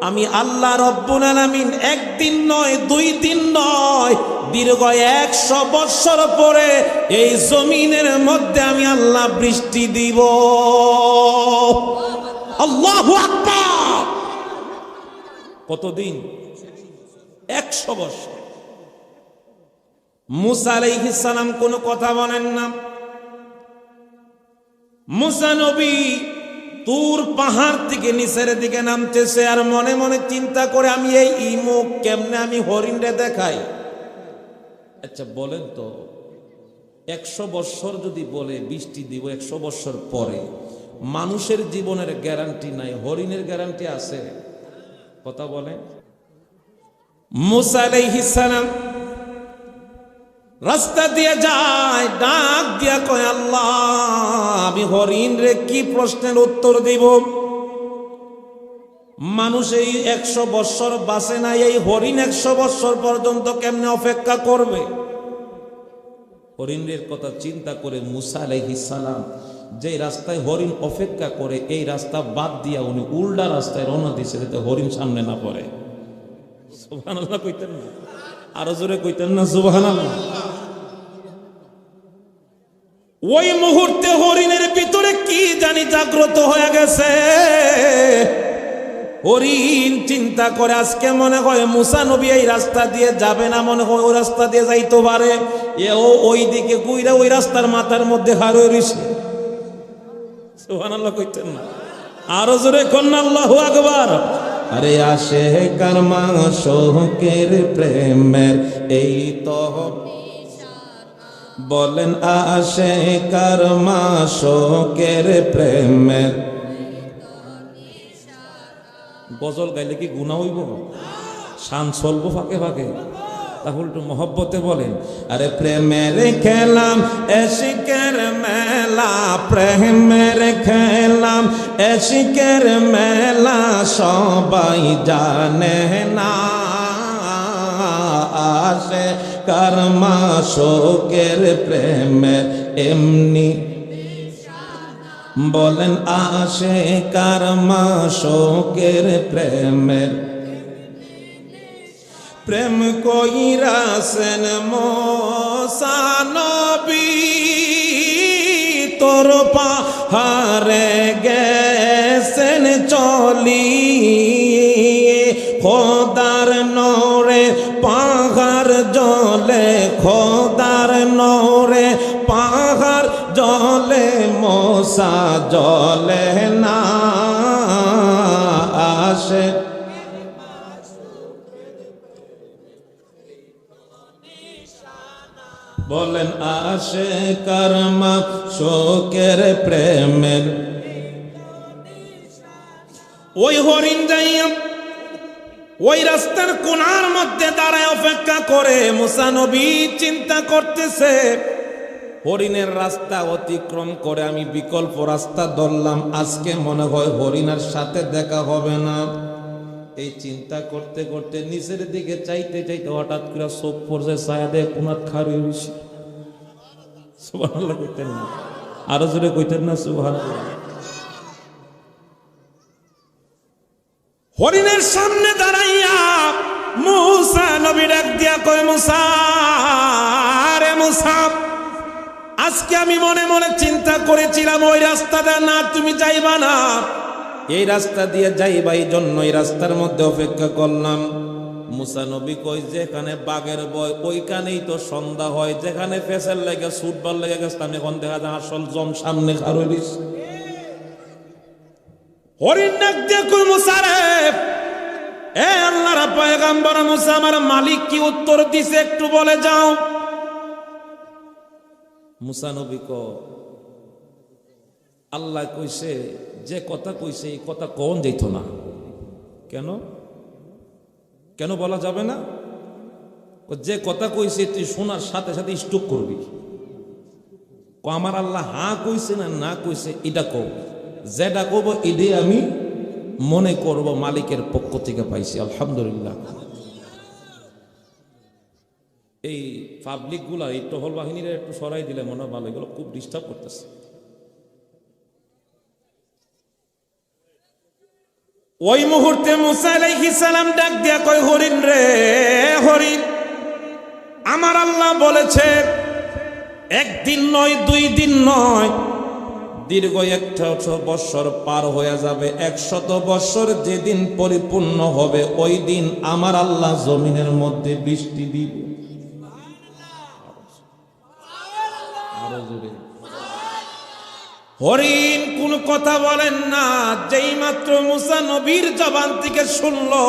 আমি আল্লাহ রব্বুল আলামিন একদিন নয়, 2 দিন নয়, দীর্ঘ 100 বৎসর পরে এই জমিনের মধ্যে আমি আল্লাহ বৃষ্টি দিব। আল্লাহু আকবার। কতদিন? 100 বৎসর। মুসা আলাইহিস সালাম কোনো কথা বলেন না। মুসা নবী তুর পাহাড় থেকে নিচের দিকে নামতেছে, আর মনে মনে চিন্তা করে আমি এই ইমুক কেমনে আমি হরিণরে দেখাই। আচ্ছা বলেন তো, 100 বৎসর যদি বলে বৃষ্টি দিব 100 বৎসর পরে, মানুষের জীবনের গ্যারান্টি নাই, হরিণের গ্যারান্টি আছে? কথা বলে। মুসা আলাইহিস সালাম রাস্তা দিয়ে যায়, ডাক দিয়া কয়, আল্লাহ আমি হরিণ রে কি প্রশ্নের উত্তর দিব? মানুষ এই 100 বৎসর বাঁচে না, এই হরিণ 100 বৎসর পর্যন্ত কেমনে অপেক্ষা করবে? হরিণের কথা চিন্তা করে মুসা আলাইহিস সালাম যে রাস্তায় হরিণ অপেক্ষা করে এই রাস্তা বাদ দিয়া উনি উল্টা রাস্তায় রওনা দিয়েছে, যাতে হরিণ সামনে না পড়ে। সুবহানাল্লাহ কইতেন না? আরো জোরে কইতেন না সুবহানাল্লাহ? ওই মুহূর্তে হরিণের ভিতরে কি জানি জাগ্রত হয়ে গেছে। হরিণ চিন্তা করে আজকে মনে হয় মুসা নবী এই রাস্তা দিয়ে যাবে না, মনে হয় ওই রাস্তা দিয়ে যাইতে পারে। ও ওই দিকে ঘুরে ওই রাস্তার মাথার মধ্যে হার হইছে। সুবহানাল্লাহ কইতেন না? আরো জোরে কোন আল্লাহু আকবার। আরে আসে কারমা শোকের প্রেমের এই তো বলেন, আসে কারমা শোকের প্রেমের। গজল গাইলে কি গুনাহ হইব? শান চলবো ফাঁকে ফাঁকে? তাহলে একটু মহব্বতে বলেন, আরে প্রেমের খেলাম এশিকের মেলা, প্রেমের খেলাম এশিকের মেলা, সবাই জানে না আসে কারমা শোকের প্রেমের এমনি। বলেন আসে কারমা শোকের প্রেমের। প্রেম কইরাছেন মুসা নবী তোর পাহাড়ে গেছেন চলি, খোদার নরে পাহাড় জলে, খোদার নরে পাহাড় জলে, মুসা জলে না আসে। বলেন আসে কারমা শোকের প্রেমের। ওই হরিণ যাইয়া ওই রাস্তার কোণার মধ্যে দাঁড়ায় অপেক্ষা করে। মুসা নবী চিন্তা করতেছে, হরিণের রাস্তা অতিক্রম করে আমি বিকল্প রাস্তা ধরলাম, আজকে মনে হয় হরিণের সাথে দেখা হবে না। এই চিন্তা করতে করতে নিচের দিকে চাইতে চাইতে হঠাৎ করে চোখ পড়ছে ছায়া দেয় কোনাত খাড়ি হইছে। সুবহানাল্লাহ কইতেন না? আরো জোরে কইতেন না সুবহানাল্লাহ? হরিণের সামনে দাঁড়াইয়া মুসা নবী ডাক দিয়া কয়, মুসা রে মুসা, আজকে আমি মনে মনে চিন্তা করেছিলাম ওই রাস্তাটা না তুমি যাইবা না, এই রাস্তা দিয়ে যাইবা, এই জন্য এই রাস্তার মধ্যে অপেক্ষা করলাম। মুসা নবী কই, যেখানে বাঘের বয় ওইখানেই তো সন্ধ্যা হয়, যেখানে ফেসের লেগে ছুটবার লেগে গেছে আমি এখন দেখা যায় আসল জম সামনে খারো দিস। হরিণ ডাক দিয়ে কই, মুসা রে, এ আল্লাহর পয়গম্বর মুসা, আমার মালিক কি উত্তর দিছে একটু বলে যাও। মুসা নবী কয়, আল্লাহ কইছে যে কথা কইছে এই কথা কোন যেত না। কেন কেন বলা যাবে না? যে কথা কইছে তুই শোনার সাথে সাথে স্টক করবি। আমার আল্লাহ হা কইছে না না কইছে এটা কও, যেটা কব এটাই আমি মনে করব মালিকের পক্ষ থেকে পাইছি। আলহামদুলিল্লাহ। এই পাবলিক গুলা এই টহল বাহিনীরা একটু সরাই দিলে মনে হয় ভালো, এগুলো খুব ডিস্টার্ব করতেছে। ওই মুহূর্তে মুসা আলাইহিস সালাম ডাক দিয়া কয়, হরিণ রে হরিণ, আমার আল্লাহ বলেছে একদিন নয়, 2 দিন নয়, দীর্ঘ 100 বৎসর পার হয়ে যাবে। 100 বৎসর যেদিন পরিপূর্ণ হবে ওই দিন আমার আল্লাহ জমিনের মধ্যে বৃষ্টি দিবে। হরিণ কোন কথা বলেন না। যেই মাত্র মুসা নবীর জবান থেকে শুনলো,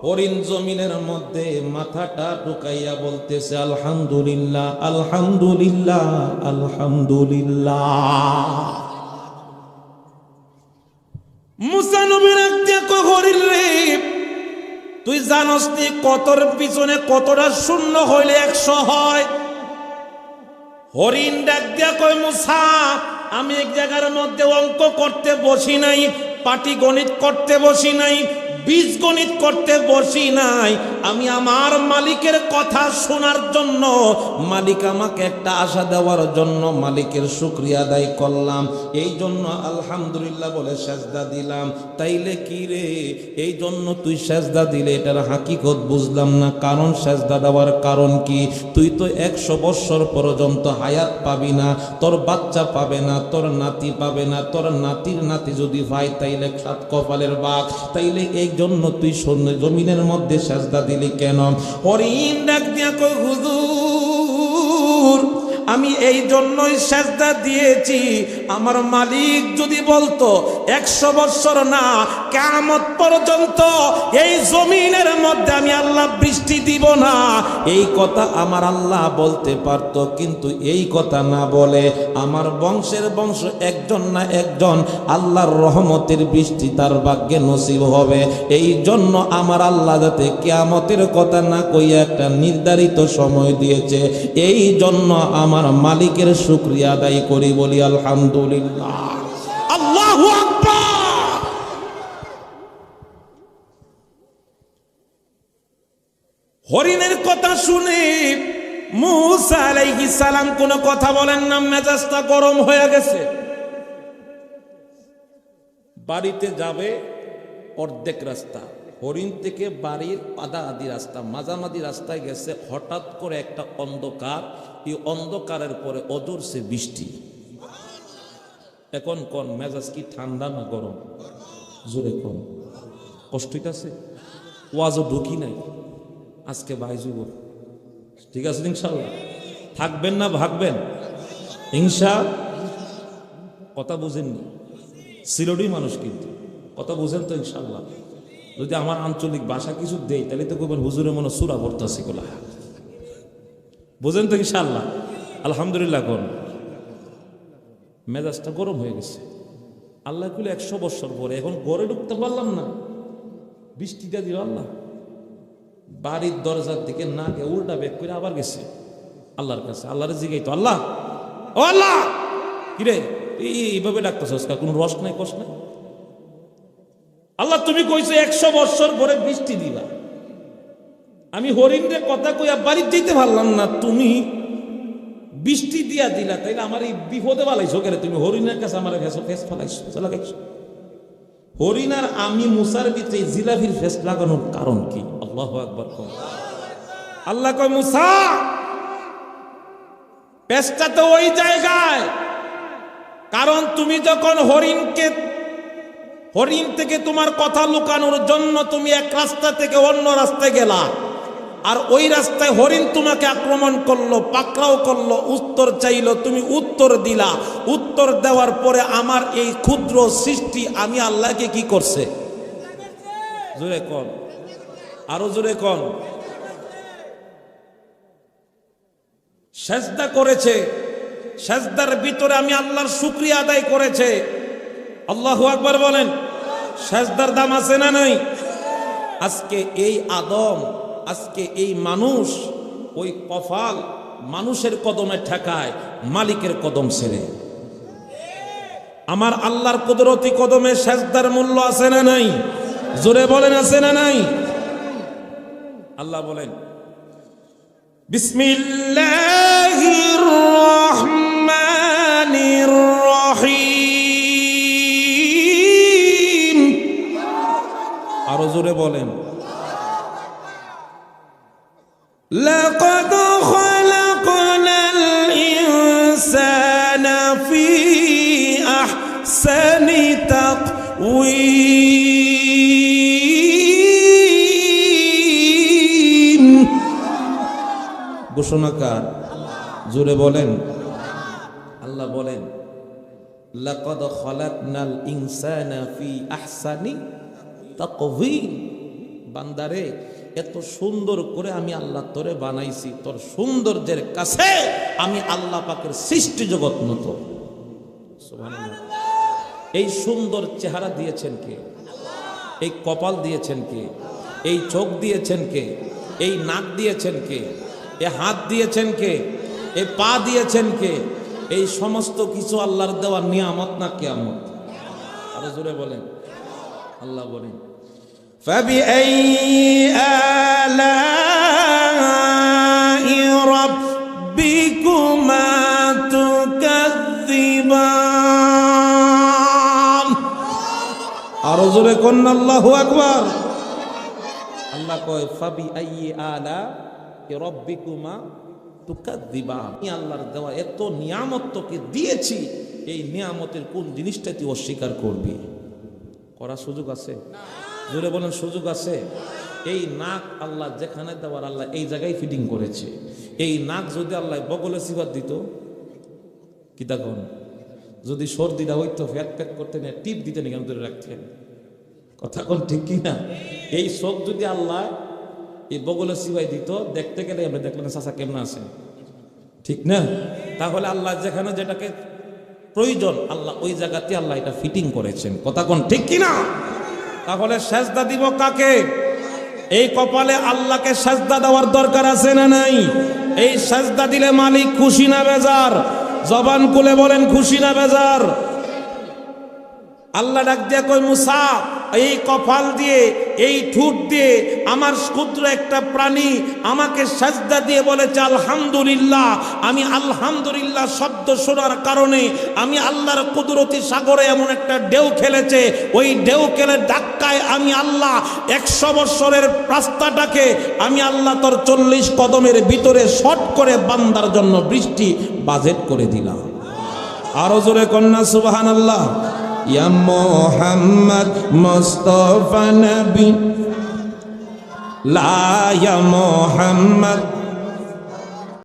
হরিণ জমিনের মধ্যে মাথাটা ঢুকাইয়া বলতেছে আলহামদুলিল্লাহ, আলহামদুলিল্লাহ, আলহামদুলিল্লাহ। মুসা নবীর একটা হরিণ রে, তুই জানোস নি কতর পিছনে কতটা শূন্য হইলে 100 হয়? হরিণ ডাক দিয়া কয়, মুসা, আমি এক জায়গার মধ্যে অঙ্ক করতে বসি নাই, পাটিগণিত করতে বসি নাই, বীজগণিত করতে বসি নাই। আমি আমার মালিকের কথা শোনার জন্য, মালিক আমাকে একটা আশা দেওয়ার জন্য মালিকের শুকরিয়া আদায় করলাম। এই জন্য আলহামদুলিল্লাহ বলে সেজদা দিলাম। তাইলে কি রে, এই জন্য তুই সেজদা দিলে এটার হাকিকত বুঝলাম না। কারণ সেজদা দেওয়ার কারণ কি? তুই তো 100 বৎসর পর্যন্ত হায়াত পাবি না, তোর বাচ্চা পাবে না, তোর নাতি পাবে না, তোর নাতির নাতি যদি পায় তাইলে 7 কপালের বাঘ। তাইলে এই জন্য তুই জমিনের মধ্যে সেজদা দিলি কেন? হরিণ ডাক দিয়া কই, হুজুর, আমি এই জন্যই সেজদা দিয়েছি, আমার মালিক যদি বলতো 100 বৎসর না, কিয়ামত পর্যন্ত এই জমিনের মধ্যে আমি আল্লাহ বৃষ্টি দিব না, এই কথা আমার আল্লাহ বলতে পারত। কিন্তু এই কথা না বলে আমার বংশের বংশ একজন না একজন আল্লাহর রহমতের বৃষ্টি তার ভাগ্যে নসিব হবে। এই জন্য আমার আল্লাহ যাতে কিয়ামতের কথা না কইয়া একটা নির্ধারিত সময় দিয়েছে। এই জন্য আমার মালিকের শুকরিয়া আদায় করি, বলি আলহামদুলিল্লাহ, আল্লাহু আকবার। হরিণের কথা শুনে মুসা আলাইহিস সালাম কোনো কথা বলেন না, মেজাজটা গরম হয়ে গেছে। বাড়িতে যাবে অর্ধেক রাস্তা, হরিণ থেকে বাড়ির আধা আধি রাস্তা, মাঝামাঝি রাস্তায় গেছে। হঠাৎ করে একটা অন্ধকার, এই অন্ধকারের পরে অজরছে বৃষ্টি। এখন কোন মেজাজ কি ঠান্ডা না গরম? জোরে কোন, কষ্ট হইতাছে? ওয়াজও ঢুকি নাই আজকে বাইজুব, ঠিক আছে ইনশাল্লাহ? থাকবেন না ভাগবেন ইনশা? কথা বুঝেননি? সিলেটি মানুষ কিন্তু কথা বুঝেন তো ইনশাল্লাহ? যদি আমার আঞ্চলিক ভাষা কিছু দেই তাহলে তো কইবেন হুজুরের মনে সূরা পড়তাছি কোলা। বুঝেন তো ইনশাল্লাহ? আলহামদুলিল্লাহ। কোন মেজাজটা গরম হয়ে গেছে। আল্লাহ কইলে 100 বৎসর পরে, এখন ঘরে ঢুকতে পারলাম না, বৃষ্টিটা দিল আল্লাহ। বাড়ির দরজার দিকে না গিয়ে উল্টা বেগ করে আবার গেছে আল্লাহর কাছে। আল্লাহরে জিগাইতো, আল্লাহ, ও আল্লাহ, কিরে এইভাবে ডাকতেছস, কোন রস নাই, কষ্ট নাই? আল্লাহ তুমি কইছো 100 বৎসর পরে বৃষ্টি দিবা, আমি হরিণের কথা কইয়া বাড়িতে যেতে পারলাম না, তুমি বৃষ্টি দিয়া দিলা, তাইলে আমার এই বিপদে বালাইছো কেন? তুমি হরিণের কাছে আমার ফেস ফালাইছো, লাগাইছো। হরিণ আর আমি মুসার ভিতরে জিলাফির ফেস লাগানোর কারণ কি? আল্লাহু আকবার। আল্লাহ কয়, মুসা, ফেসটা তো ওই জায়গায়, কারণ তুমি যখন হরিণ থেকে তোমার কথা লুকানোর জন্য তুমি এক রাস্তা থেকে অন্য রাস্তায় গেলা, আর ওই রাস্তায় হরিণ তোমাকে আক্রমণ করলো, পাকড়াও করলো, উত্তর চাইলো, তুমি উত্তর দিলা। উত্তর দেওয়ার পরে আমার এই ক্ষুদ্র সৃষ্টি আমি আল্লাহকে কি করছে? জোরে কোন, আরো জোরে কোন। সেজদা করেছে, সেজদার ভিতরে আমি আল্লাহর শুকরিয়া আদায় করেছে। আল্লাহু আকবার বলেন। সেজদার দাম আছে না নাই? আজকে এই আদম, আজকে এই মানুষ, ওই কফাল মানুষের কদমে ঠেকায়, মালিকের কদম ছেড়ে আমার আল্লাহর কুদরতি কদমে সেজদার মূল্য আছে না নাই? জোরে বলেন, আছে না নাই? আল্লাহ বলেন, বিসমিল্লাহির রহমানির রহিম। জোরে বলেন। লাকাদ খালাকনাল ইনসানা ফি আহসানি তাকওয়িম। ঘোষণাকার জোরে বলেন। আল্লাহ বলেন লাকাদ খালাকনাল ইনসানা ফি আহসানি তাকওয়িম। বান্দারে এত সুন্দর করে আমি আল্লাহ তোরে বানাইছি, তোর সৌন্দর্যের কাছে আমি আল্লাহ পাকের সৃষ্টি জগৎ নত। সুবহানাল্লাহ। এই সুন্দর চেহারা দিয়েছেন কে? এই কপাল দিয়েছেন কে? এই চোখ দিয়েছেন কে? এই নাক দিয়েছেন কে? এই হাত দিয়েছেন কে? এই পা দিয়েছেন কে? এই সমস্ত কিছু আল্লাহর দেওয়া নিয়ামত না কিয়ামত? আরো জোরে বলেন। আল্লাহ বলেন ফাবিআইয়ি আলাই রাব্বিকুমা তুকাযযিবান। আরো জোরে কোন আল্লাহু আকবার। আল্লাহ কয় ফাবিআইয়ি আলাই রাব্বিকুমা তুকাযযিবান। আমি আল্লাহর দেওয়া এত নিয়ামত তোকে দিয়েছি, এই নিয়ামতের কোন জিনিসটা তুই অস্বীকার করবি? করার সুযোগ আছে? জোরে বলেন সুযোগ আছে? এই নাক আল্লাহ যেখানে দেওয়ার আল্লাহ এই জায়গায় ফিটিং করেছে। এই নাক যদি আল্লাহ বগলে সিফাত দিত কি তখন? যদি সর্দিটা হইতো ফ্যাক ফ্যাক করতেন, টিপ দিতেন, এখানে ধরে রাখতেন। কথা কোন ঠিক কিনা? এই চোখ যদি আল্লাহ এই বগলে সিফাই দিত, দেখতে গেলে আমরা দেখলেন চাচা কেমন আছে, ঠিক না? তাহলে আল্লাহ যেখানে যেটাকে প্রয়োজন আল্লাহ ওই জায়গাতে আল্লাহ এটা ফিটিং করেছেন। কথা কোন ঠিক কিনা? তাহলে সেজদা দিব কাকে? এই কপালে আল্লাহকে সেজদা দেওয়ার দরকার আছে না নাই? এই সেজদা দিলে মালিক খুশি না বেজার? জবান খুলে বলেন খুশি না বেজার? আল্লাহ ডাক দিয়ে কই মুসা, এই কপাল দিয়ে এই ঠোঁট দিয়ে আমার ক্ষুদ্র একটা প্রাণী আমাকে সাজদা দিয়ে বলেছে আলহামদুলিল্লাহ। আমি আলহামদুলিল্লাহ শব্দ শোনার কারণে আমি আল্লাহর কুদরতি সাগরে এমন একটা ঢেউ খেলেছে, ওই ঢেউ খেলে ধাক্কায় আমি আল্লাহ 100 বছরের রাস্তাটাকে আমি আল্লাহ তোর 40 কদমের ভিতরে শর্ট করে বান্দার জন্য বৃষ্টি বাজেট করে দিলাম। আরো জোরে কন্যা সুবহানাল্লাহ। ইয়া মুহাম্মদ মুস্তাফা নবী লা ইয়া মুহাম্মদ